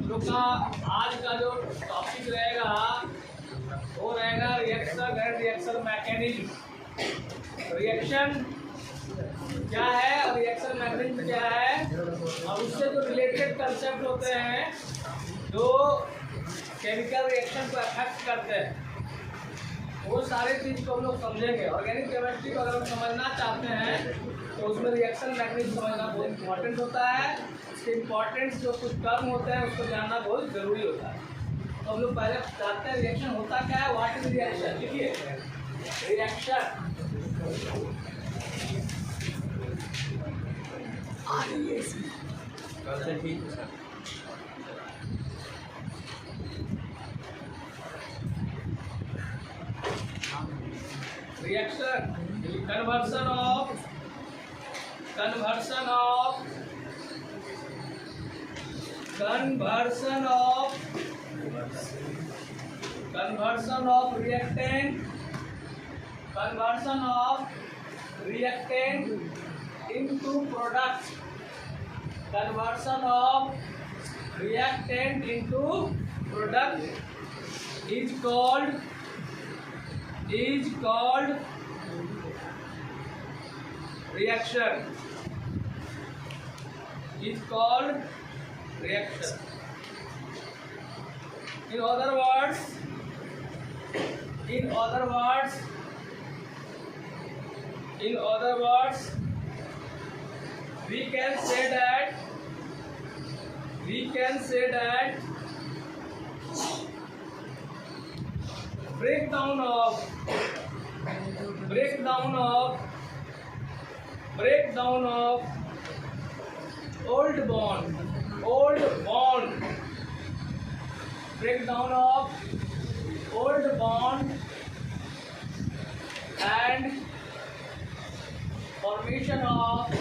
लोग का आज का जो टॉपिक रहेगा वो रहेगा reaction and reaction mechanism. Reaction क्या है और रिएक्शन मैकेनिज्म क्या है और उससे जो रिलेटेड कंसेप्ट होते हैं जो केमिकल रिएक्शन को अफेक्ट करते हैं वो सारे चीज़ को हम लोग समझेंगे। ऑर्गेनिक केमिस्ट्री को अगर हम समझना चाहते हैं तो उसमें रिएक्शन मैकेनिज्म समझना बहुत इंपॉर्टेंट होता है। उसके इम्पॉर्टेंस जो कुछ टर्म होते हैं उसको जानना बहुत ज़रूरी होता है। तो हम लोग पहले जानते हैं रिएक्शन होता क्या है। What is reaction? देखिए reaction reaction conversion of reactant into product is called reaction. In other words we can say that breakdown of old bond and formation of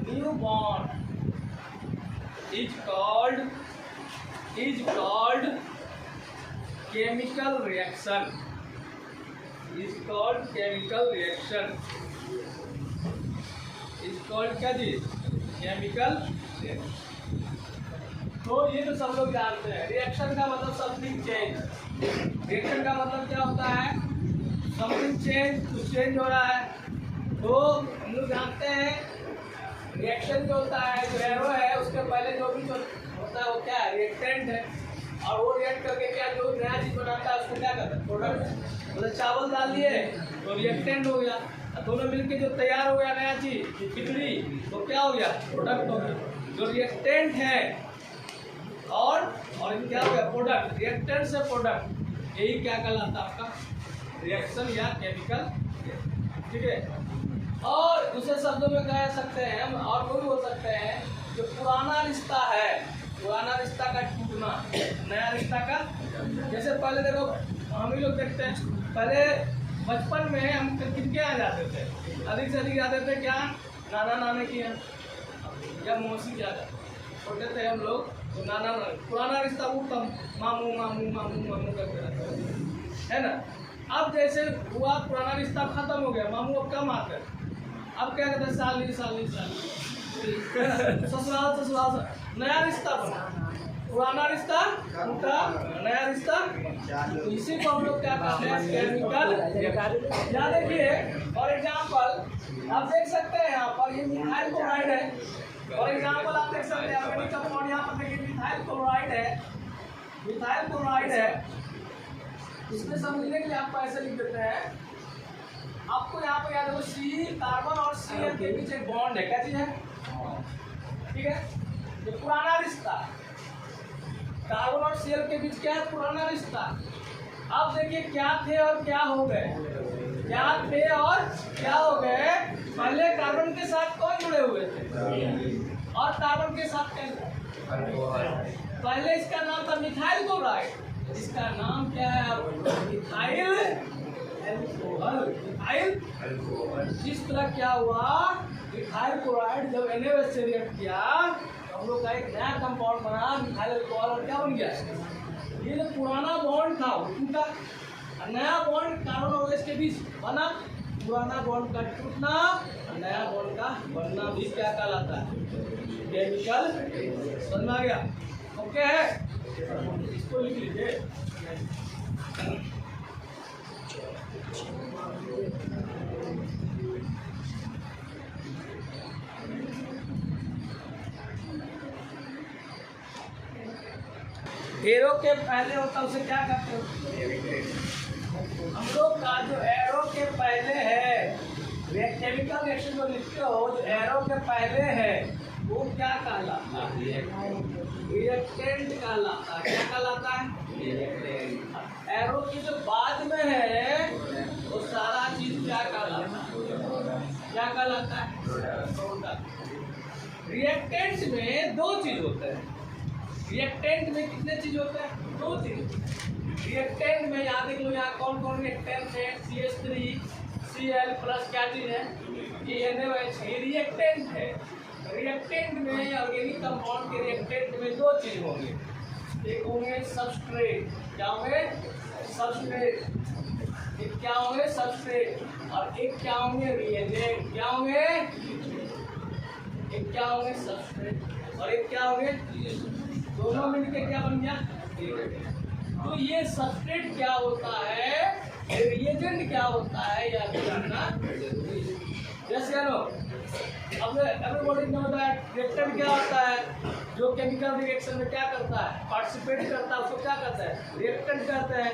new bond is called chemical reaction. क्या चीज? Chemical reaction. तो ये तो सब लोग जानते हैं। Reaction का मतलब समथिंग चेंज। रिएक्शन का मतलब क्या होता है? समथिंग चेंज, कुछ चेंज हो रहा है। तो हम लोग जानते हैं रिएक्शन जो होता है, जो एरो है उसके पहले जो भी होता है वो क्या है? रिएक्टेंट है। और वो रिएक्ट करके क्या जो नया चीज बनाता है उसको क्या करता है? प्रोडक्ट। मतलब चावल डाल दिए तो रिएक्टेंट हो गया, दोनों मिलके जो तैयार हो गया नया चीज खिचड़ी, तो क्या हो गया? प्रोडक्ट हो गया। जो रिएक्टेंट है और क्या हो गया? प्रोडक्ट। रिएक्टेंट से प्रोडक्ट, यही क्या कहलाता है? आपका रिएक्शन या केमिकल। ठीक है। और दूसरे शब्दों में कह सकते हैं हम, और वो भी हो सकते हैं जो पुराना रिश्ता है, पुराना रिश्ता का टूटना, नया रिश्ता का। जैसे पहले देखो हम ही लोग देखते हैं, पहले बचपन में हम किनके यहाँ जाते थे? अधिक से अधिक जाते थे क्या? नाना नानी के यहाँ या मौसी के यहाँ। छोटे थे हम लोग तो नाना नानी, पुराना रिश्ता वो कम मामू मामू मामू मामू करते रहते है ना। अब जैसे हुआ पुराना रिश्ता खत्म हो गया, मामू अब कम आते हैं, अब क्या कहते हैं? साली ससुराल, नया रिश्ता बना। पुराना रिश्ता टूटा, नया रिश्ता। तो इसी को हम लोग क्या कहते हैं? केमिकल। यहाँ देखिए फॉर एग्जाम्पल आप देख सकते हैं यहाँ पर ये मिथाइल क्लोराइड है। फॉर एग्जाम्पल आप देख सकते हैं ऑर्गेनिक कंपाउंड यहाँ पर देखिए मिथाइल क्लोराइड है। इसमें समझने के लिए आपको ऐसे लिख देते हैं। आपको यहाँ पर याद है सी कार्बन और Cl के बीच एक बॉन्ड है। क्या चीज है? ठीक है। ये पुराना रिश्ता, कार्बन और Cl के बीच क्या है? पुराना रिश्ता। अब देखिए क्या थे और क्या हो गए। पहले कार्बन के साथ कौन जुड़े हुए थे और कार्बन के साथ क्या? पहले इसका नाम था मिथाइल क्लोराइड, इसका नाम क्या है? Methyl alcohol. इस तरह क्या हुआ? मिथाइल क्लोराइड जब NaOH से रिएक्ट किया तो हम लोग का एक नया कंपाउंड बना मिथाइल अल्कोहल। और क्या बन गया? ये जो पुराना बॉन्ड था वो टूटा, नया बॉन्ड कार्बन और OH के बीच बना। पुराना बॉन्ड का टूटना, नया बॉन्ड का बनना भी क्या कहलाता है? केमिकल। समझ में आ गया? ओके है, इसको लिख लीजिए। एरो के पहले होता है उसे क्या कहते हैं? हम लोग का जो एरो के पहले है, केमिकल रिएक्शन जो लिखते हो, जो एरो के पहले है वो क्या कहलाता है? रिएक्टेंट कहलाता है। क्या कहलाता है? एरो की जो बाद में है वो सारा चीज क्या कहलाता है? क्या कहलाता है? रिएक्टेंट में दो चीज होते हैं। रिएक्टेंट में कितने चीज होते हैं? दो चीज। रिएक्टेंट में यहाँ देख लो, यहाँ कौन कौन रिएक्टेंट है? CH3 Cl प्लस क्या चीज है? NaOH। ये रिएक्टेंट है। रिएक्टेंट में ऑर्गेनिक कंपाउंड के रिएक्टेंट में दो चीज होंगे। एक होंगे सबस्ट्रेट। क्या होंगे? सबस्ट्रेट। एक क्या होंगे? सबस्ट्रेट। और एक क्या होंगे? रिएजेंट। क्या होंगे? एक क्या होंगे? सबस्ट्रेट और एक क्या होंगे? दोनों मिलके क्या बन गया? तो ये सबस्ट्रेट क्या होता है, रिएजेंट क्या होता है, याद जानना जैसे अब एवरीबॉडी ने बताया रिएक्टेंट क्या होता है, जो केमिकल रिएक्शन में क्या करता है, पार्टिसिपेट करता है, उसको क्या कहते हैं? रिएक्टेंट कहते हैं।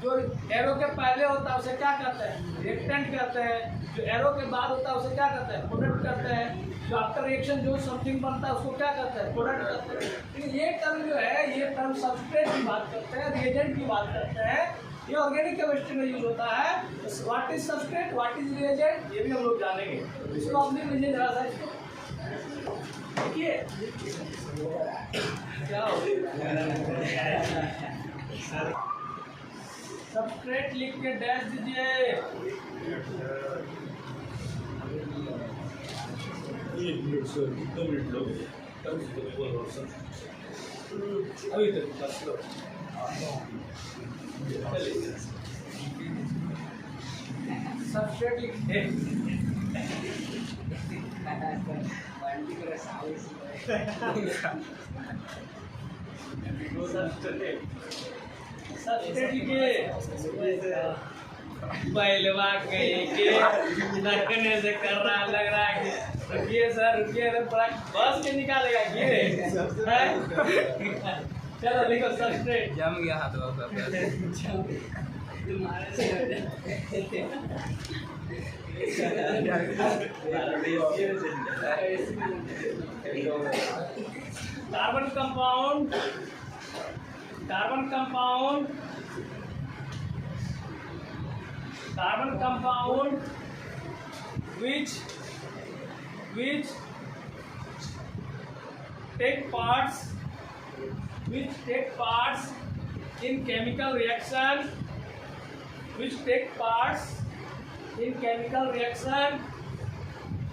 जो एरो के पहले होता है उसे क्या कहते हैं? रिएक्टेंट कहते हैं। जो एरो के बाद होता है उसे क्या कहते हैं? प्रोडक्ट कहते हैं। जो आफ्टर रिएक्शन जो समथिंग बनता है उसको क्या कहते हैं? प्रोडक्ट कहते हैं। ये टर्म जो है, ये टर्म सबस्ट्रेट की बात करते हैं, रिएजेंट की बात करते हैं। ये ऑर्गेनिक केमिस्ट्री में यूज होता है। What is substrate, what is reagent, ये भी हम लोग जानेंगे। इसको आप लिख लीजिए जरा सा, इसको देखिए क्या हो। सबस्ट्रेट लिख के डैश दीजिए। अभी तक बस लो। सबस्ट्रेट लिखे। सबस्ट्रेट लिखिए। पहलवा कहीं के नखने से कर रहा, लग रहा है कि रुकिए सर, रुकिए सर, बस के निकालेगा ये। चलो लिखो सबस्ट्रेट। जम गया हाथ carbon compound, carbon compound, carbon compound which take parts in chemical reaction, which take parts in chemical reaction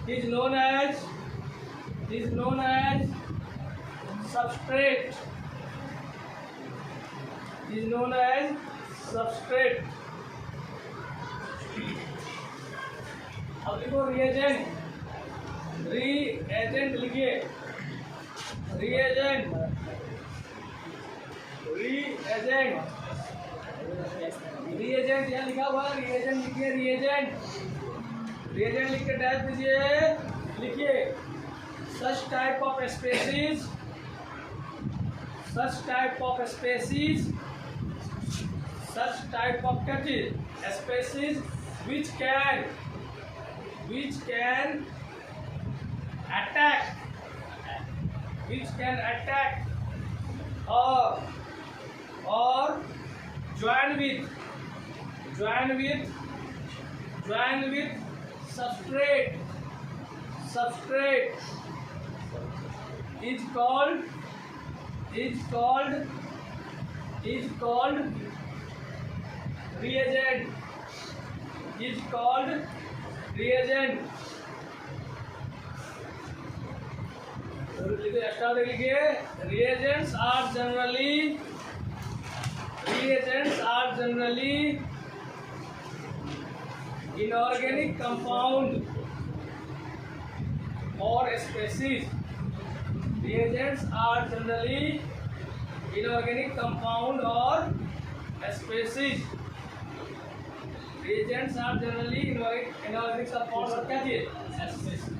is known as substrate, is known as substrate। अब लिखो रिएजेंट, रिएजेंट लिखिए। रिएजेंट, रिएजेंट, रिएजेंट यहाँ लिखा हुआ है, reagent लिखिए। Reagent, reagent लिख के डैश दीजिए। लिखिए such type of species, such type of species, such type of species which can attack, or join with substrate is called reagent, is called reagent। Extra देखिए, reagents are generally inorganic compound or species. Reagents are generally inorganic compound or species. Reagents are generally inorganic compound और क्या चीज? Species.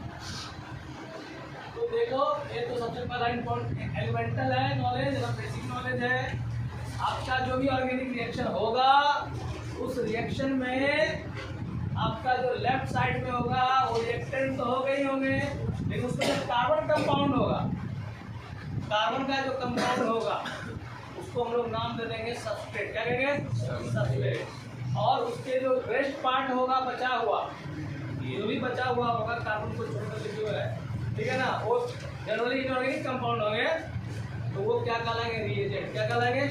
तो देखो ये तो सबसे पहला एलिमेंटल है नॉलेज, बेसिक नॉलेज है। आपका जो भी ऑर्गेनिक रिएक्शन होगा उस रिएक्शन में आपका जो लेफ्ट साइड में होगा वो रिएक्टेंट तो हो गए होंगे, लेकिन उसमें जो कार्बन कंपाउंड होगा, कार्बन का जो कंपाउंड होगा उसको हम लोग नाम दे देंगे सबस्ट्रेट। क्या कहेंगे? सबस्ट्रेट। और उसके जो रेस्ट पार्ट होगा बचा हुआ, जो भी बचा हुआ होगा कार्बन को छोड़कर जो है, ठीक है ना, वो जनरली इनऑर्गेनिक कंपाउंड होंगे, तो वो क्या कहलाएंगे? रिएजेंट। क्या कहलाएंगे?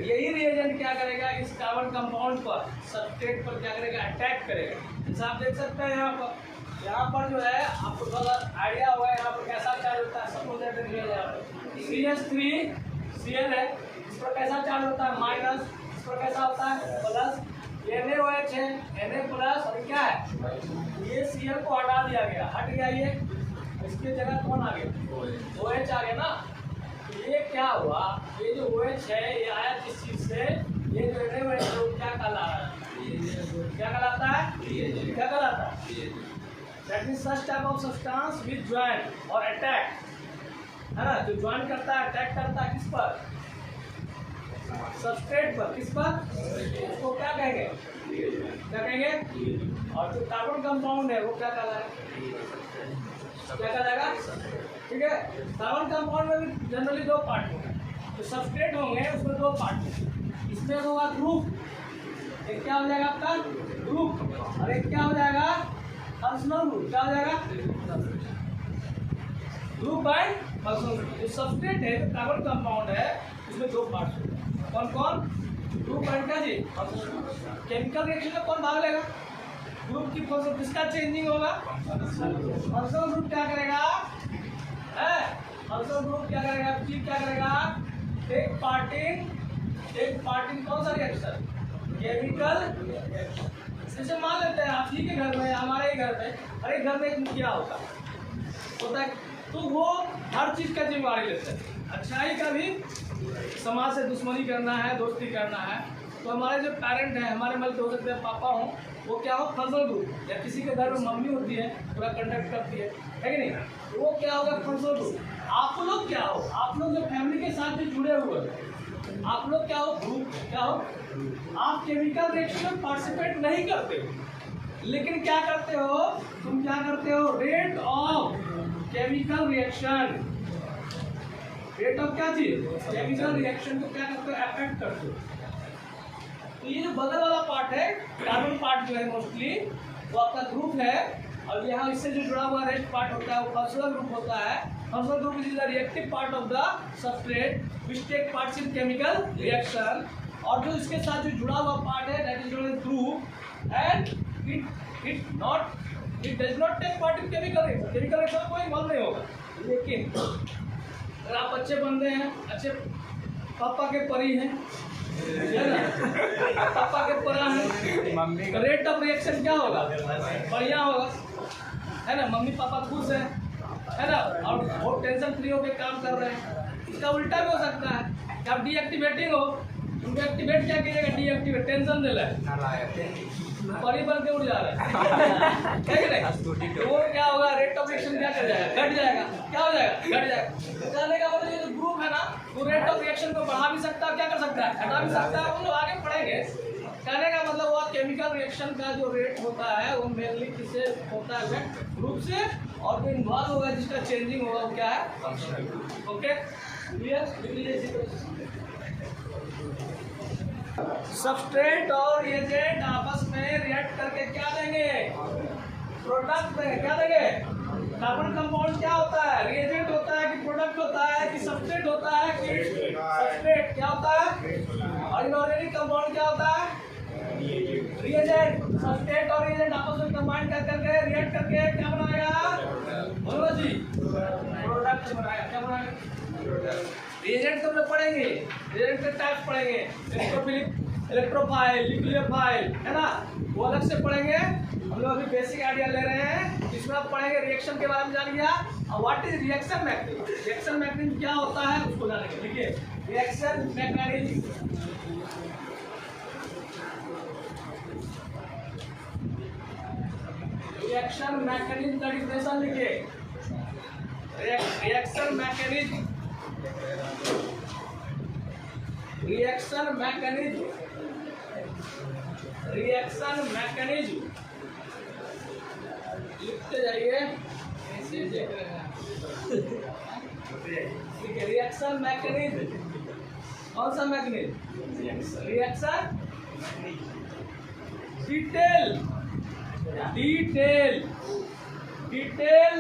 यही रिएजेंट क्या करेगा? इस कार्बन कंपाउंड पर, सबस्ट्रेट पर क्या करेगा? अटैक करेगा। जैसे आप देख सकते हैं यहाँ पर जो है आपको थोड़ा आइडिया होगा यहाँ पर कैसा चार्ज होता है। सपोज दैट CH3Cl है, इस पर कैसा चार्ज होता है? माइनस। इस पर कैसा होता है? प्लस। NaOH है, Na प्लस, और क्या है? ये Cl को हटा दिया गया, हट गया ये, इसकी जगह कौन आ गया? OH आ गया ना। तो ये क्या हुआ? ये जो OH है ये आया किस चीज से? ये जो NaOH है वो क्या कहला रहा है? क्या कहलाता है? क्या कहलाता है? That is such type of substance which join और attack, है ना, जो ज्वाइन करता है, अटैक करता है किस पर? सबस्ट्रेट पर। किस पर? उसको क्या कहेंगे? क्या कहेंगे? और जो कार्बन कंपाउंड है वो क्या कहलाएगा? क्या कहलाएगा? ठीक है। कार्बन कंपाउंड में भी जनरली दो पार्ट होंगे, जो सबस्ट्रेट होंगे उसमें दो पार्ट होंगे। इसमें होगा ग्रुप, एक क्या हो जाएगा आपका? ग्रुप, और एक क्या हो जाएगा? Functional group. क्या हो जाएगा? Group and functional group. जो सबस्ट्रेट है, जो कार्बन कंपाउंड है, उसमें दो पार्ट होंगे। कौन कौन? ग्रुप एंड क्या जी? केमिकल रिएक्शन में कौन भाग लेगा? ग्रुप की फंक्शन किसका चेंजिंग होगा? फंक्शनल ग्रुप क्या करेगा? फंक्शनल ग्रुप क्या करेगा? क्या करेगा? टेक पार्ट इन कौन सा रिएक्शन? केमिकल। जैसे मान लेते हैं आप ही के घर में, हमारे ही घर में, हर एक घर में एक मुखिया होता है, तो वो हर चीज का जिम्मेवारी लेते हैं। अच्छाई का भी, समाज से दुश्मनी करना है, दोस्ती करना है, तो हमारे जो पेरेंट हैं, हमारे मतलब हो सकते हैं पापा हों, वो क्या हो? Functional group. या किसी के घर में मम्मी होती है, पूरा कंडक्ट करती है कि नहीं? तो वो क्या होगा? Functional group. आप लोग क्या हो? आप लोग जो फैमिली के साथ भी जुड़े हुए हैं, आप लोग क्या हो? ग्रुप। क्या हो? आप केमिकल रिएक्शन में पार्टिसिपेट नहीं करते हो, लेकिन क्या करते हो? तुम क्या करते हो? Rate of chemical reaction, rate of क्या चीज? केमिकल रिएक्शन को क्या करते हो? अफेक्ट करते हो। तो ये जो बगल वाला पार्ट है, कार्बन पार्ट जो है मोस्टली वो आपका ग्रुप है, और यहाँ इससे जो जुड़ा हुआ रेस्ट पार्ट होता है वो फंक्शनल ग्रुप होता है। Functional group is the reactive part of the substrate which take parts in chemical reaction. और जो इसके साथ जो जुड़ा हुआ पार्ट है that is known as group, and it does not take part in chemical reaction. Chemical reaction कोई involve नहीं होगा, लेकिन अगर आप अच्छे बंदे हैं, अच्छे पापा के परी हैं, पापा के परा है, रेट ऑफ रिएक्शन क्या होगा? बढ़िया होगा, है ना। मम्मी पापा खुश है ना, और बहुत टेंशन फ्री होकर काम कर रहे हैं। इसका उल्टा भी हो सकता है कि आप डीएक्टिवेटिंग हो, उनको एक्टिवेट क्या कीजिएगा? डीएक्टिवेट, टेंशन दे रहा है, परी बन के उड़ जा रहा है, वो क्या होगा? रेट ऑफ रिएक्शन क्या कर जाएगा? घट जाएगा। क्या हो जाएगा? घट जाएगा। कहने का मतलब ये जो ग्रुप है ना, वो रेट ऑफ रिएक्शन को बढ़ा भी सकता है, क्या कर सकता है? घटा भी सकता है। हम लोग आगे पढ़ेंगे। कहने का मतलब वो केमिकल रिएक्शन का जो रेट होता है वो मेनली किससे होता है? ग्रुप से, और जो इन्वॉल्व होगा, जिसका चेंजिंग होगा, वो क्या है? Okay, clear? सबस्ट्रेट और रिएजेंट आपस में रिएक्ट करके क्या देंगे? प्रोडक्ट देंगे। क्या देंगे? कार्बन कंपाउंड क्या होता है? रिएजेंट होता है कि प्रोडक्ट होता है कि सबस्ट्रेट होता है कि सबस्ट्रेट क्या होता है? और इनऑर्गेनिक कंपाउंड क्या होता है? रिएजेंट। सबस्ट्रेट और रिएजेंट आपस में कंबाइन करके रिएक्ट करके क्या बनाएगा? बोलो जी, प्रोडक्ट बनाएगा। क्या बनाएगा? रिएजेंट तो हम लोग पढ़ेंगे, रिएजेंट के टाइप्स पढ़ेंगे, इलेक्ट्रोफाइल, न्यूक्लियोफाइल, है ना। वो अलग से पढ़ेंगे। हम लोग अभी बेसिक आइडिया ले रहे हैं, इसमें आप पढ़ेंगे रिएक्शन के बारे में जान लिया, और what is reaction mechanism, reaction mechanism क्या होता है उसको जानेंगे। देखिए रिएक्शन मैकेनिज्म, रिएक्शन मैकेनिज्म का डिफिनेशन लिखिए। Reaction mechanism, reaction mechanism, reaction mechanism लिखते जाइए, ऐसे देख रहे हैं। ठीक है, रिएक्शन मैकेनिज्म कौन सा mechanism? Reaction detail, detail, detail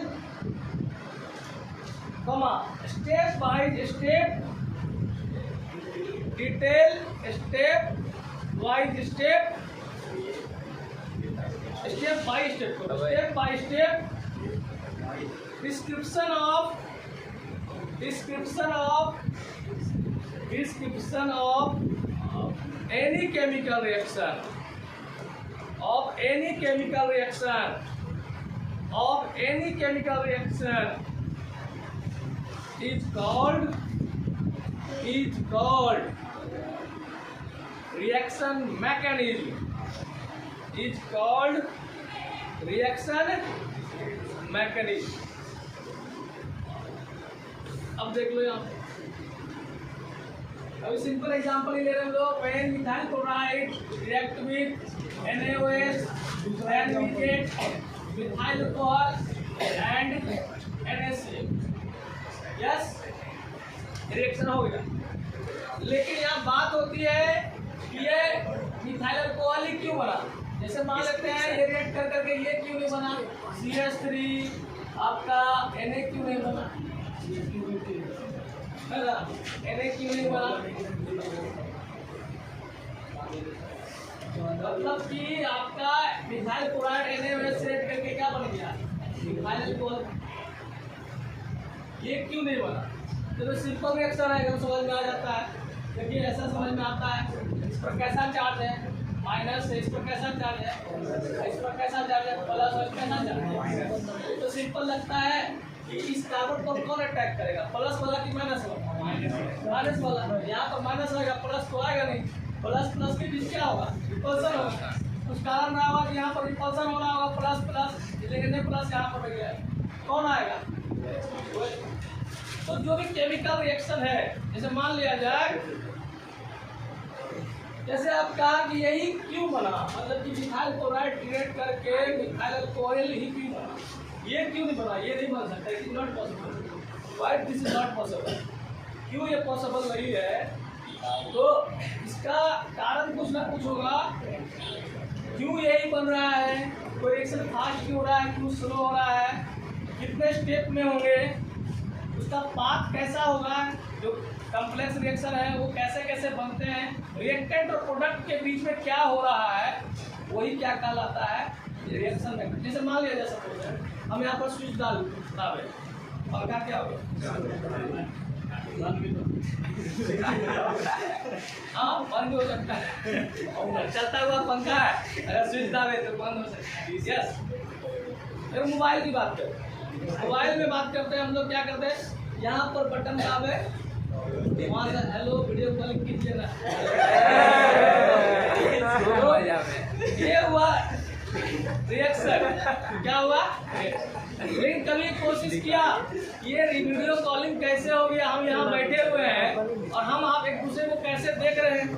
comma step by step, detail step wise step, step by step, step by step description of, description of, description of any chemical reaction, of any chemical reaction, of any chemical reaction is called reaction mechanism, is called reaction mechanism। अब देख लो यहाँ अभी simple example ही ले रहे हैं हम लोग। When methyl chloride react with NaOH then we get methyl alcohol and NaCl, yes reaction हो गया। लेकिन यहाँ बात होती है कि ये मिथाइल अल्कोहल ही क्यों बना। जैसे मान लेते हैं ये रिएक्ट कर करके ये क्यों नहीं बना, CH3 आपका Na क्यों नहीं बना, है ना, Na क्यों नहीं बना, मतलब कि आपका मिथाइल क्लोराइड NaOH से रिएक्ट करके क्या बन गया, मिथाइल अल्कोहल। ये क्यों नहीं बना? तो सिंपल रिएक्शन है, समझ में आ जाता है। देखिए ऐसा समझ में आता है, इस पर कैसा चार्ज है माइनस, इस पर कैसा चार्ज है, इस पर कैसा चार्ज है प्लस, और कैसा चार्ज है। तो सिंपल लगता है कि इस कार्बन पर कौन अटैक करेगा, प्लस वाला कि माइनस वाला, माइनस वाला। यहाँ पर माइनस आएगा, प्लस तो आएगा नहीं, प्लस प्लस के बीच क्या होगा, रिपल्सन होगा। कुछ कारण रहा होगा कि यहाँ पर रिपल्सन हो रहा होगा, प्लस प्लस, लेकिन प्लस यहाँ पर गया, कौन आएगा। तो जो भी केमिकल रिएक्शन है, जैसे मान लिया जाए, जैसे आप कहा कि यही क्यों बना, मतलब कि मिथाइल क्लोराइड रिएक्ट करके मिथाइल अल्कोहल ही क्यों बना, ये क्यों नहीं बना, ये नहीं बन सकता, it is not possible. Why this is not possible, क्यों ये पॉसिबल नहीं है? तो इसका कारण कुछ ना कुछ होगा। क्यों यही बन रहा है, कोई रिएक्शन फास्ट क्यों हो रहा है, क्यों स्लो हो रहा है, कितने स्टेप में होंगे, उसका पाथ कैसा होगा, जो कॉम्प्लेक्स रिएक्शन है वो कैसे कैसे बनते हैं, रिएक्टेंट और प्रोडक्ट के बीच में क्या हो रहा है, वही क्या कहलाता है रिएक्शन में। जैसे मान लिया जा सकता है हम यहाँ पर स्विच दाबे, पंखा क्या होगा, हाँ बंद हो सकता है, चलता हुआ पंखा है, अगर स्विच दाबे तो बंद हो सकता है। यस, फिर मोबाइल की बात करें, मोबाइल में बात करते हैं हम लोग, क्या करते हैं यहाँ पर बटन दाबे, वहाँ से हेलो वीडियो कॉलिंग कीजिए ना, ये हुआ रिएक्शन, क्या हुआ। लेकिन कभी कोशिश किया ये वीडियो कॉलिंग कैसे हो गया, हम यहाँ बैठे हुए हैं और हम आप एक दूसरे को कैसे देख रहे हैं,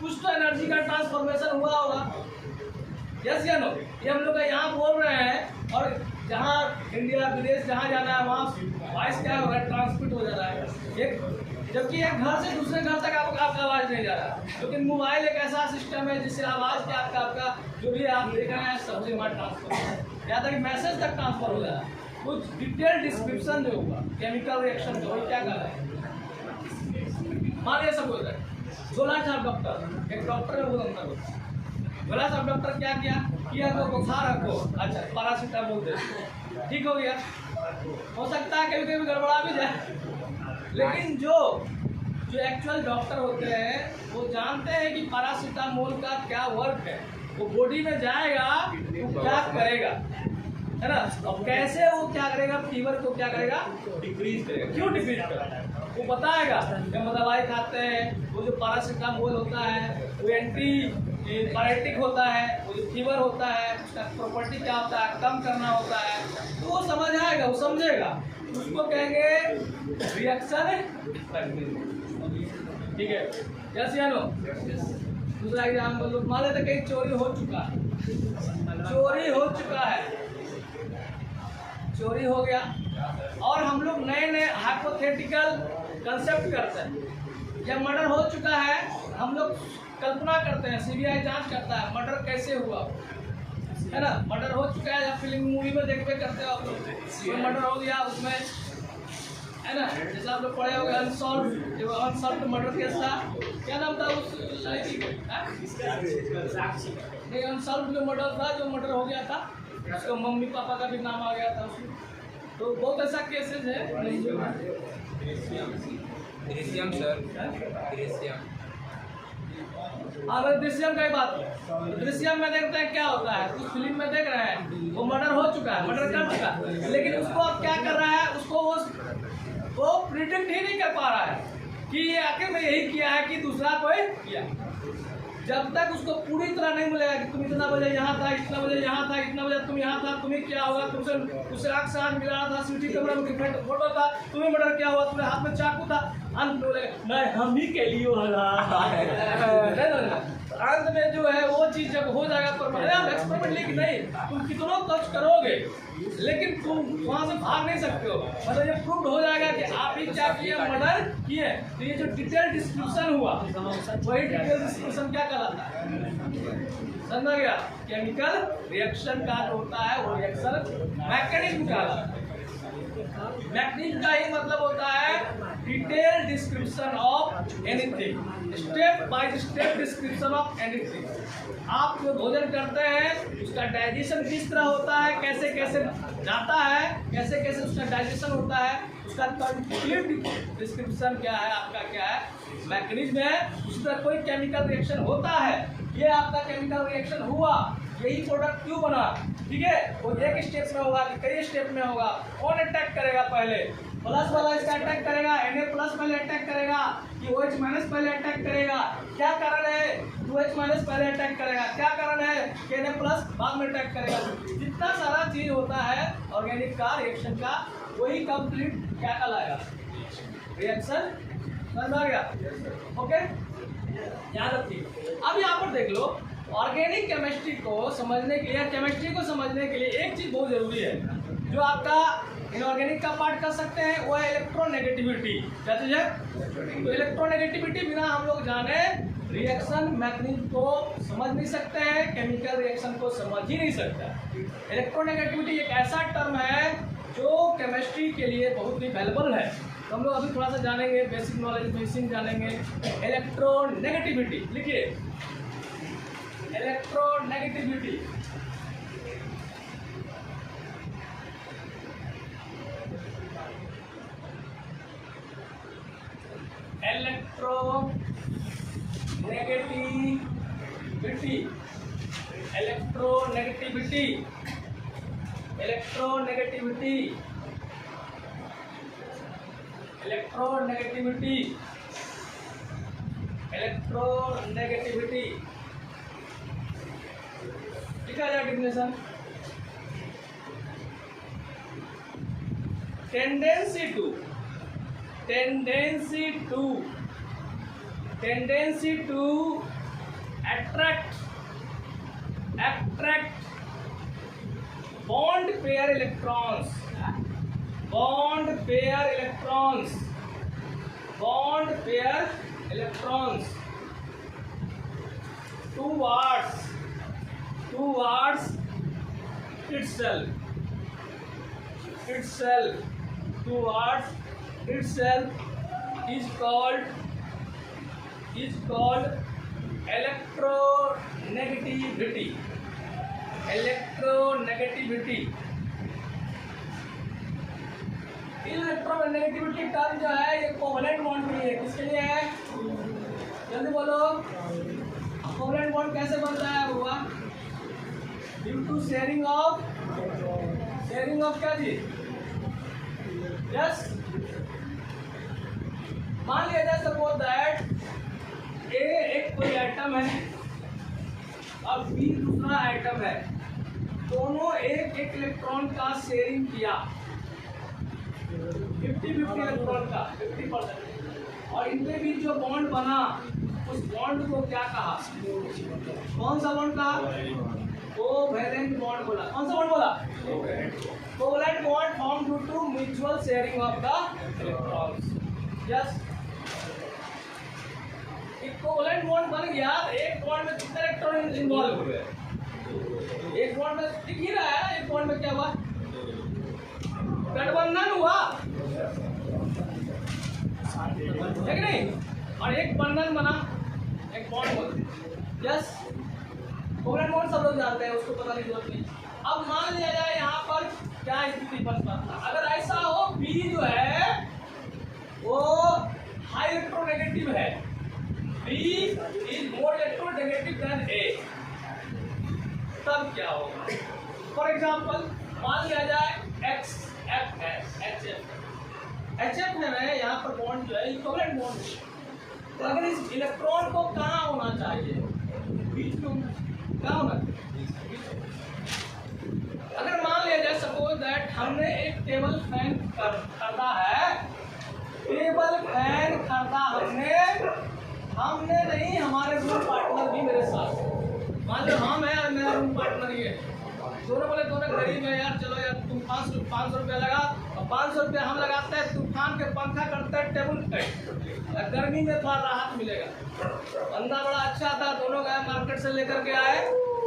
कुछ तो एनर्जी का ट्रांसफॉर्मेशन हुआ होगा, यस या नो। ये हम लोग यहाँ बोल रहे हैं और जहाँ इंडिया विदेश जहाँ जाना है वहाँ वॉइस क्या हो रहा है, ट्रांसमिट हो जा रहा है, एक जबकि एक घर से दूसरे घर तक आपका आवाज़ नहीं जा रहा। लेकिन मोबाइल एक ऐसा सिस्टम है जिससे आवाज़ क्या आपका जो भी आप देख रहे हैं सबसे वहाँ ट्रांसफर, या तक मैसेज तक ट्रांसफर हो जा रहा है। कुछ डिटेल डिस्क्रिप्शन जो होगा केमिकल रिएक्शन जो क्या कर रहा है, मान ये सब हो जाए। गोला साहब डॉक्टर, एक डॉक्टर है वो अंदर होता है, गोला साहब डॉक्टर क्या किया तो बुखार रखो, अच्छा पैरासीटामोल दे, ठीक हो गया। हो सकता है कभी कभी गड़बड़ा भी जाए, लेकिन जो एक्चुअल डॉक्टर होते हैं वो जानते हैं कि पैरासीटामोल का क्या वर्क है, वो बॉडी में जाएगा तो क्या करेगा, है ना। अब कैसे वो क्या करेगा, फीवर को क्या करेगा, डिक्रीज करेगा। क्यों डिक्रीज करेगा वो बताएगा। जब दवाई खाते हैं वो जो पैरासीटामोल होता है वो एंटी पायरेटिक होता है, वो जो फीवर होता है उसका प्रॉपर्टी क्या होता है, कम करना होता है, तो वो समझ आएगा, वो समझेगा, उसको कहेंगे रिएक्शन। ठीक है, यस या नो। दूसरा एग्जाम्पल मान लेते कहीं चोरी हो चुका है, चोरी हो चुका है, चोरी हो गया, और हम लोग नए नए हाइपोथेटिकल कंसेप्ट करते हैं। जब मर्डर हो चुका है हम लोग कल्पना करते हैं, सीबीआई जांच करता है मर्डर कैसे हुआ, है ना। मर्डर हो चुका है, या फिल्म मूवी में देखते करते हो आप लोग, कोई मर्डर हो गया उसमें, है ना, जैसे आप लोग पढ़े होंगे अनसॉल्व्ड मर्डर केस था, क्या नाम था उस लड़की का, नहीं अनसॉल्व्ड जो मर्डर था, जो मर्डर हो गया था उसका मम्मी पापा का भी नाम आ गया था उसमें। तो बहुत ऐसा केसेस है। अगर दृश्यम का ही बात है, दृश्यम में देखते हैं क्या होता है, उस फिल्म में देख रहे हैं वो मर्डर हो चुका है, मर्डर कर चुका है, लेकिन उसको अब क्या कर रहा है, उसको वो प्रिडिक्ट ही नहीं कर पा रहा है कि ये आखिर में यही किया है कि दूसरा कोई किया। जब तक उसको पूरी तरह नहीं मिलेगा कि तुम इतना बजे यहाँ था, इतना बजे यहाँ था, इतना बजे तुम यहाँ था, तुम्हें क्या हुआ, तुमसे उसे आँख से आँख मिला था, सीटी कैमरा में फोटो था, तुम्हें मर्डर क्या हुआ, तुम्हारे हाथ में चाकू था, अंत में नहीं हम ही के लिए अंत में जो है वो चीज जब हो जाएगा आप एक्सपेरिमेंट लेके नहीं, तुम कितना कष्ट करोगे लेकिन तुम वहां से भाग नहीं सकते हो। मतलब ये प्रूव हो जाएगा कि आप ही क्या किए, मर्डर किए। तो ये जो डिटेल डिस्क्रिप्शन हुआ वही डिटेल डिस्क्रिप्शन क्या कहलाता है, समझ गया। केमिकल रिएक्शन का जो होता है वो रिएक्शन मैकेनिज्म कहलाता है। मैकेनिज्म का ही मतलब होता है detail description of anything, step by step description of anything. आप जो भोजन करते हैं उसका डाइजेशन किस तरह होता है, कैसे कैसे जाता है, कैसे कैसे उसका डाइजेशन होता है, उसका कंप्लीट डिस्क्रिप्शन क्या है, आपका क्या है मैकेनिज्म है। उसी तरह कोई केमिकल रिएक्शन होता है, ये आपका केमिकल रिएक्शन हुआ, यही प्रोडक्ट क्यों बना, ठीक है, वो एक स्टेप में होगा कि कई स्टेप में होगा। कौन अटैक करेगा, पहले प्लस वाला इसका अटैक करेगा, Na+ पहले अटैक करेगा कि OH- पहले अटैक करेगा, क्या कारण है, 2H- पहले अटैक करेगा, क्या कारण है कि Na+ बाद में अटैक करेगा। जितना सारा चीज होता है ऑर्गेनिक का रिएक्शन का, वही कंप्लीट क्या कहलाएगा, रिएक्शन। समझ आ गया, ओके, याद रखिए। अब यहाँ पर देख लो, ऑर्गेनिक केमिस्ट्री को समझने के लिए, केमिस्ट्री को समझने के लिए एक चीज बहुत जरूरी है जो आपका इनऑर्गेनिक का पार्ट कर सकते हैं, वो है इलेक्ट्रोनेगेटिविटी। क्या चीज है, तो इलेक्ट्रोनेगेटिविटी बिना हम लोग जाने रिएक्शन मैकेनिज्म को समझ नहीं सकते हैं, केमिकल रिएक्शन को समझ ही नहीं सकता। इलेक्ट्रोनेगेटिविटी एक ऐसा टर्म है जो केमिस्ट्री के लिए बहुत ही वैल्युएबल है। तो हम लोग अभी थोड़ा सा जानेंगे, बेसिक नॉलेज बेसिक जानेंगे। इलेक्ट्रोनेगेटिविटी लिखिए, electronegativity. Electronegativity, electronegativity, electronegativity, electronegativity, electronegativity लिखा जाए definition. Tendency to attract bond pair electrons towards itself is called electronegativity। Electronegativity term जो है ये कोवलेंट बॉन्ड के लिए, किसके लिए है, जल्दी बोलो। कोवलेंट बॉन्ड कैसे बनता है हुआ, ड्यू टू शेयरिंग ऑफ क्या चीज? यस, मान लिया जाए सपोज दैट ए एक कोई आइटम है और बी दूसरा आइटम है, दोनों एक इलेक्ट्रॉन का शेयरिंग किया 50-50 इलेक्ट्रॉन का 50%, और इनके बीच जो बॉन्ड बना उस बॉन्ड को क्या कहा? कौन सा बॉन्ड कहा? कोवैलेंट बॉन्ड बोला। कौन सा बॉन्ड बोला? Covalent bond form due to mutual sharing of the electrons. Yes, covalent bond बन गया। एक बॉन्ड में कितने इलेक्ट्रॉन इन्वॉल्व हुए? एक बॉन्ड में दिख ही रहा है, एक बॉन्ड में क्या हुआ? गठबंधन हुआ है कि नहीं? और एक बंधन बना, एक बॉन्ड बना। यस, कोवैलेंट बॉन्ड सब लोग जानते हैं, उसको पता नहीं जरूरत नहीं। अब मान लिया जाए यहाँ पर क्या स्थिति बनता है, अगर ऐसा हो बी जो है वो हाई इलेक्ट्रोनेगेटिव है, B is more electronegative than A, तब क्या होगा? फॉर एग्जाम्पल मान लिया जाए एक्स एफ है, एच एफ है, यहाँ पर बॉन्ड जो है कोवैलेंट बॉन्ड है। तो अगर इस इलेक्ट्रॉन को कहाँ होना चाहिए? बीच में होना। कहाँ होना? अगर मान लिया जाए सपोज दैट हमने एक टेबल फैन खरीदा है, टेबल फैन खरीदा हमने नहीं, हमारे रूम पार्टनर भी मेरे साथ। मान लो हम है और मेरा रूम पार्टनर ही है, दोनों बोले दोनों गरीब है यार, चलो यार तुम 500 रुपया लगा और 500 रुपया हम लगाते हैं, तूफान के पंखा करते हैं टेबल पे, गर्मी में थोड़ा राहत मिलेगा। बंदा बड़ा अच्छा था, दोनों गए मार्केट से लेकर के आए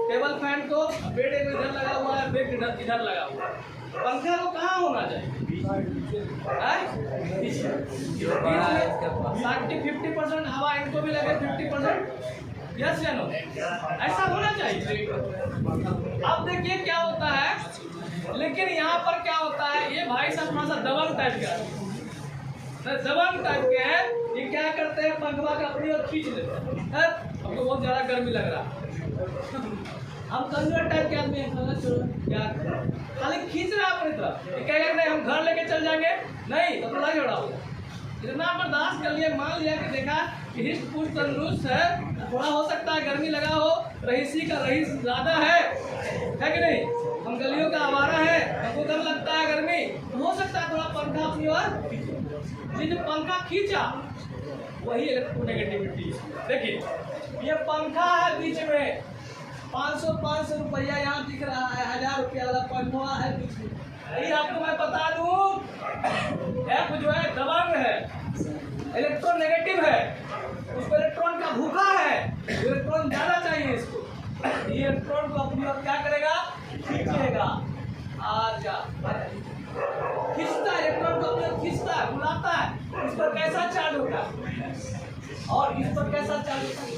टेबल फैन को, बेड एक इधर लगा हुआ है, बेड इधर लगा हुआ है। पंखा को कहाँ होना चाहिए? 50% हवा इनको भी लगे, 50%। यस या नो? ऐसा होना चाहिए। अब देखिए क्या होता है, लेकिन यहाँ पर क्या होता है, ये भाई साहब थोड़ा सा दबंग टाइप का है, दबंग टाइप के हैं। ये क्या करते हैं, पंखा का अपनी ओर खींच लेते हैं। हमको बहुत ज्यादा गर्मी लग रहा है, हम कंजर टाइप के आदमी हैं, क्या खाली खींच रहा है अपनी तरफ। कहेगा नहीं हम घर लेके चल जाएंगे, नहीं तो लड़ाई झगड़ा होगा। इतना बर्दाश्त कर लिए, मान लिया कि देखा कि हिस्ट पुष्ट तंदुरुस्त है, थोड़ा हो सकता है गर्मी लगा हो, रईसी का रईस ज्यादा है कि नहीं, हम गलियों का आवारा है, हमको डर लगता है गर्मी, तो हो सकता है थोड़ा पंखा अपनी ओर, जिस पंखा खींचा वही इलेक्ट्रोनेगेटिविटी। देखिए ये पंखा है, बीच में 500 रुपया यहाँ दिख रहा है, 1000 रुपया वाला पंखा है बीच में। यही आपको मैं बता दूं, एफ जो है दबंग है, इलेक्ट्रोनेगेटिव है, उसको इलेक्ट्रॉन का भूखा है, इलेक्ट्रॉन ज्यादा चाहिए इसको। ये इलेक्ट्रॉन को अपनी ओर क्या करेगा? खींचेगा। आजा खींचता है, इलेक्ट्रॉन को अपनी ओर खींचता है, बुलाता है। इस पर कैसा चार्ज होता है और इस पर कैसा चार्ज होता है,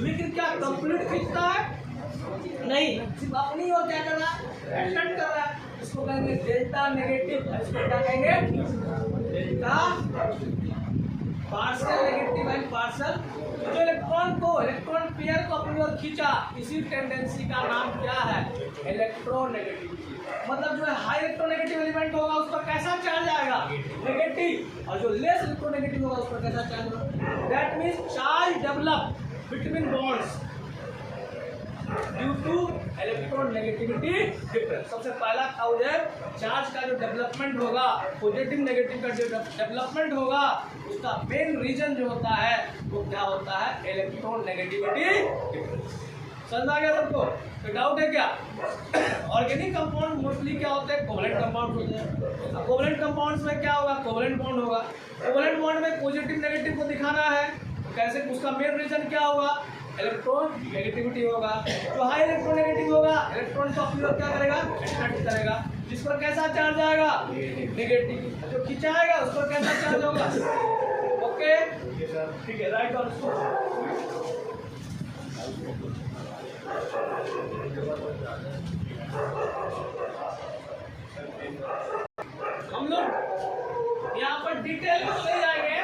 लेकिन क्या कंप्लीट खींचता है? नहीं, सिर्फ अपनी ओर क्या कर रहा है? अट्रैक्ट कर रहा है। इसको कहेंगे डेल्टा नेगेटिव, इसको क्या कहेंगे? Delta partial negative and partial. जो इलेक्ट्रॉन पेयर को अपनी ओर खींचा, इसी टेंडेंसी का नाम क्या है? इलेक्ट्रोनेगेटिविटी। मतलब जो है हाई इलेक्ट्रोनेगेटिव एलिमेंट होगा उस पर कैसा चार्ज आएगा? नेगेटिव। और जो लेस इलेक्ट्रोनेगेटिव होगा उस पर कैसा चार्ज होगा? That means charge develop between bonds due to electronegativity difference. सबसे पहला काउज है चार्ज का जो डेवलपमेंट होगा, पॉजिटिव नेगेटिव का जो डेवलपमेंट होगा, उसका मेन रीजन जो होता है वो क्या होता है? Electronegativity difference. समझ आ गया सबको? तो डाउट है क्या? ऑर्गेनिक कंपाउंड मोस्टली क्या होते हैं? कोवैलेंट कंपाउंड होते हैं। कोवैलेंट कंपाउंड्स में क्या होगा? कोवैलेंट बॉन्ड होगा। कोवैलेंट बॉन्ड में पॉजिटिव नेगेटिव को दिखाना है, कैसे? उसका मेन रीजन क्या होगा? इलेक्ट्रॉन नेगेटिविटी होगा। जो हाई इलेक्ट्रोनेगेटिव होगा, इलेक्ट्रॉन को अपनी ओर क्या करेगा? अट्रैक्ट करेगा। जिस पर कैसा चार्ज आएगा? नेगेटिव। जो खिंचाएगा उस पर कैसा चार्ज होगा? ओके ठीक है, राइट आंसर। हम लोग यहाँ पर डिटेल में नहीं जाएंगे।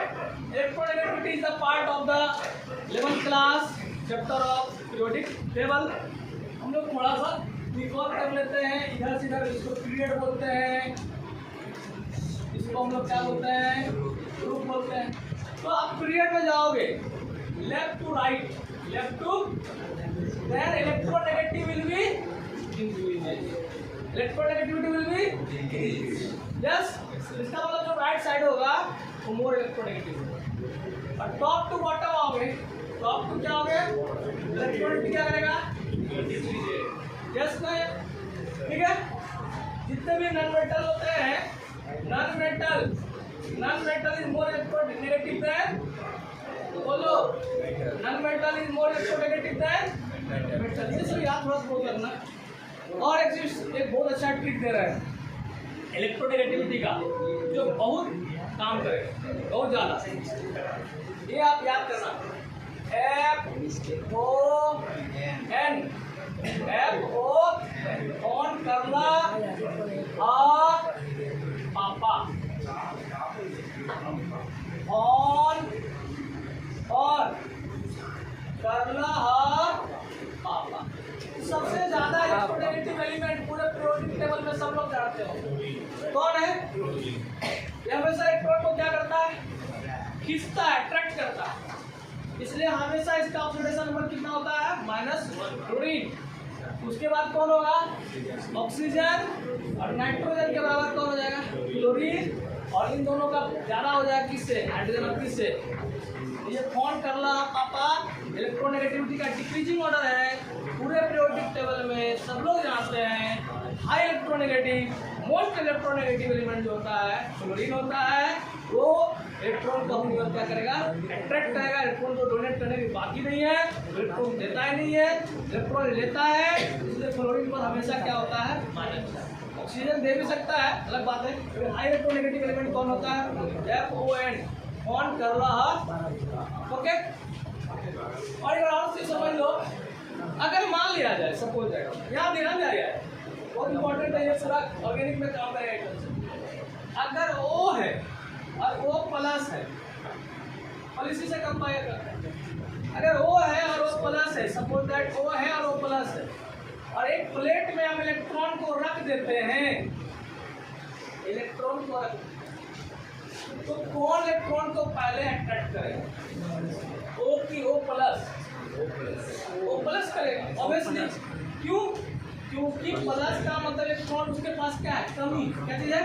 Electronegativity is the part of the 11th class chapter of periodic table. हम लोग थोड़ा सा इधर से इधर, इसको पीरियड बोलते हैं, इसको हम लोग क्या बोलते हैं, ग्रुप बोलते हैं। तो आप पीरियड में जाओगे left to right, left to, then electronegative will be increase, electronegativity will be yes. इसका मतलब जो राइट साइड होगा वो मोर इलेक्ट्रोनेगेटिव होगा। और टॉप टू बॉटम आओगे, टॉप टू क्या हो गया, इलेक्ट्रोनेगेटिव क्या करेगा, यस नहीं, ठीक है। जितने भी नॉन मेटल होते हैं, non metal is more electronegative than, बोलो, non metal is more electronegative than metal. ये सब याद थोड़ा सा करना। और एक बहुत अच्छा ट्रिक दे रहा है इलेक्ट्रोनेगेटिविटी का, जो बहुत काम करेगा, बहुत ज़्यादा। ये आप याद करना, FON करना पापा, ऑन और करना पापा। सबसे ज्यादा इलेक्ट्रोनेगेटिव एलिमेंट पूरे पीरियोडिक टेबल में सब लोग जानते हो कौन है। ये हमेशा इलेक्ट्रॉन को क्या करता है, खींचता है, अट्रैक्ट करता है, इसलिए हमेशा इसका ऑक्सीडेशन नंबर कितना होता है, -1, क्लोरीन। उसके बाद कौन होगा, ऑक्सीजन, और नाइट्रोजन के बराबर कौन हो जाएगा, क्लोरीन, और इन दोनों का ज्यादा हो जाएगा किससे, हाइड्रोजन और किससे। ये फोन करना पापा इलेक्ट्रोनेगेटिविटी का डिक्रीजिंग ऑर्डर है पूरे पीरियोडिक टेबल में, सब लोग जानते हैं। High electronegative, most electronegative element जो होता है क्लोरीन होता है, वो इलेक्ट्रॉन को अपनी ओर क्या करेगा, अट्रैक्ट करेगा। इलेक्ट्रॉन को डोनेट करने की बाकी नहीं है, इलेक्ट्रॉन देता ही नहीं है, इलेक्ट्रॉन लेता है, इसलिए क्लोरीन पर हमेशा क्या होता है, माइनस। ऑक्सीजन दे भी सकता है, अलग बात है। हाई इलेक्ट्रोनेगेटिव एलिमेंट कौन होता है, FON, फोन कर रहा, ओके। और एक और चीज समझ लो, अगर मान लिया जाए, सपोज यहाँ ध्यान दिया जाए, बहुत इंपॉर्टेंट है, ये पूरा ऑर्गेनिक में काम करेगा। अगर O है और O प्लस है, और इसी से कंपेयर करते हैं, अगर O है और O प्लस है, सपोज दैट O है और O प्लस है, और एक प्लेट में हम इलेक्ट्रॉन को रख देते हैं, इलेक्ट्रॉन को रख, तो कौन इलेक्ट्रॉन को पहले अट्रैक्ट करेगा, O की O प्लस, O प्लस करेगा ऑब्वियसली। क्यों, क्योंकि प्लस का मतलब इलेक्ट्रॉन उसके पास क्या है, कमी, क्या चीज है,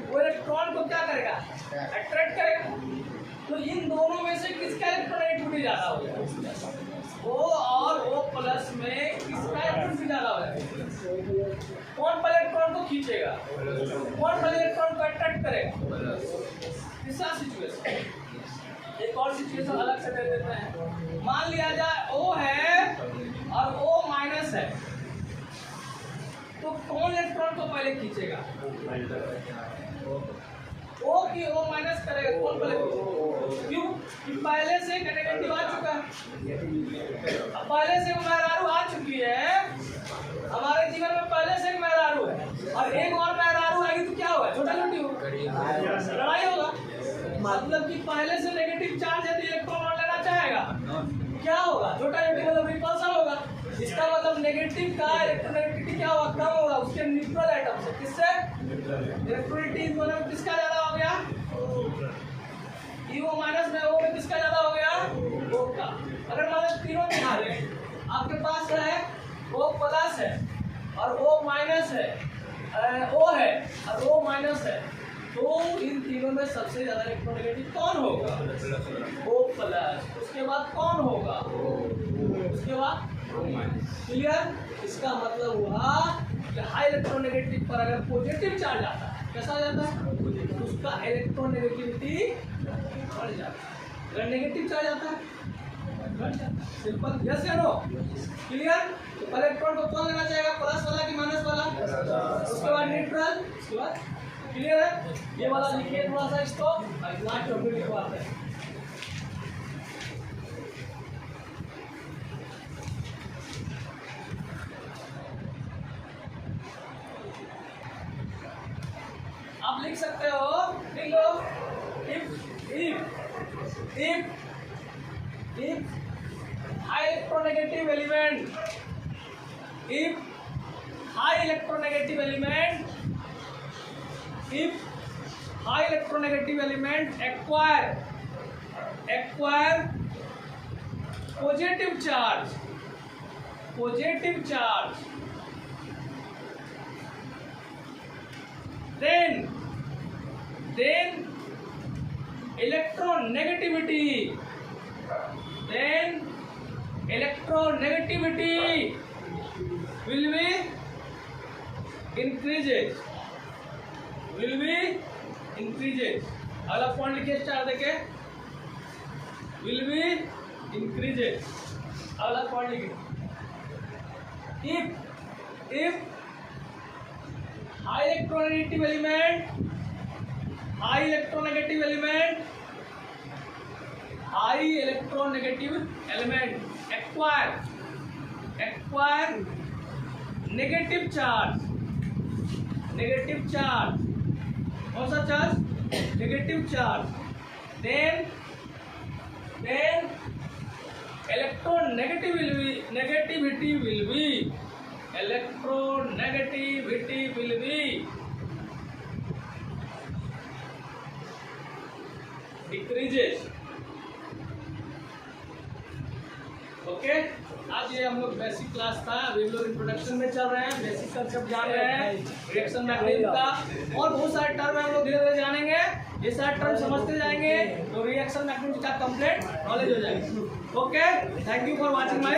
वो इलेक्ट्रॉन को क्या करेगा, अट्रैक्ट करेगा। तो इन दोनों में से किसका इलेक्ट्रोनेगेटिविटी ज्यादा हो जाएगा, O और O प्लस में किसका इलेक्ट्रोनेगेटिविटी ज्यादा हो जाएगा, कौन पहले इलेक्ट्रॉन को खींचेगा, कौन पहले इलेक्ट्रॉन को अट्रैक्ट करेगा। तीसरा सिचुएशन, एक और सिचुएशन अलग से दे देते हैं। मान लिया जाए O है और O माइनस है, तो कौन इलेक्ट्रॉन को पहले खींचेगा, O की O माइनस करेगा, कौन पहले खींचेगा। क्यों, कि पहले से नेगेटिव आ चुका है, अब पहले से मेहरारू आ चुकी है, हमारे जीवन में पहले से मेहरारू है, और एक और मेहरारू आएगी तो क्या होगा, छोटा छोटी होगा, लड़ाई होगा। मतलब कि पहले से नेगेटिव चार्ज है तो इलेक्ट्रॉन और लेना चाहेगा, क्या होगा, छोटा छोटी मतलब रिपल्सन होगा। इसका मतलब नेगेटिव का इलेक्ट्रोनेगेटिविटी क्या होगा, कम होगा उसके न्यूट्रल एटम से, किससे, इलेक्ट्रोनेगेटिव मतलब किसका ज्यादा हो गया, O माइनस में O में किसका ज्यादा हो गया, O का। अगर मान लो तीनों दिखा रहे, आपके पास है O प्लस है और O माइनस है, O है और O माइनस है, तो इन तीनों में सबसे ज्यादा इलेक्ट्रोनेगेटिव कौन होगा, O प्लस। उसके बाद कौन होगा, उसके बाद क्लियर। इसका मतलब हुआ कि हाई इलेक्ट्रोनेगेटिव पर अगर पॉजिटिव चार्ज आता है, कैसा हो जाता है, उसका इलेक्ट्रोनेगेटिविटी बढ़ जाता है। अगर नेगेटिव चार्ज आता है घट जाता है, सिंपल, यस या नो, क्लियर। तो इलेक्ट्रॉन को कौन लेना चाहेगा, प्लस वाला कि माइनस वाला, उसके बाद न्यूट्रल, उसके बाद, क्लियर है। ये वाला लिखिए थोड़ा सा इसको, लास्ट टॉपिक लिखवाते हैं। आप लिख सकते हो, लिख लो, if high electronegative element, if high electronegative element, if high electronegative element acquire positive charge, then electronegativity will be increases, अगला पॉइंट लिखिए स्टार देके, will be increases, अगला पॉइंट लिखिए, if high electronegative element acquire negative charge, कौन सा charge, negative charge, then electronegativity will be decreases. Okay, आज ये हम लोग बेसिक क्लास था, अभी हम लोग इंट्रोडक्शन में चल रहे हैं, बेसिक कंसेप्ट जान रहे हैं रिएक्शन मैकेनिज्म का, और बहुत सारे टर्म हम लोग धीरे धीरे जानेंगे, ये सारे टर्म समझते जाएंगे तो रिएक्शन मैकेनिज्म का कंप्लीट नॉलेज हो जाएगी। Okay, thank you for watching my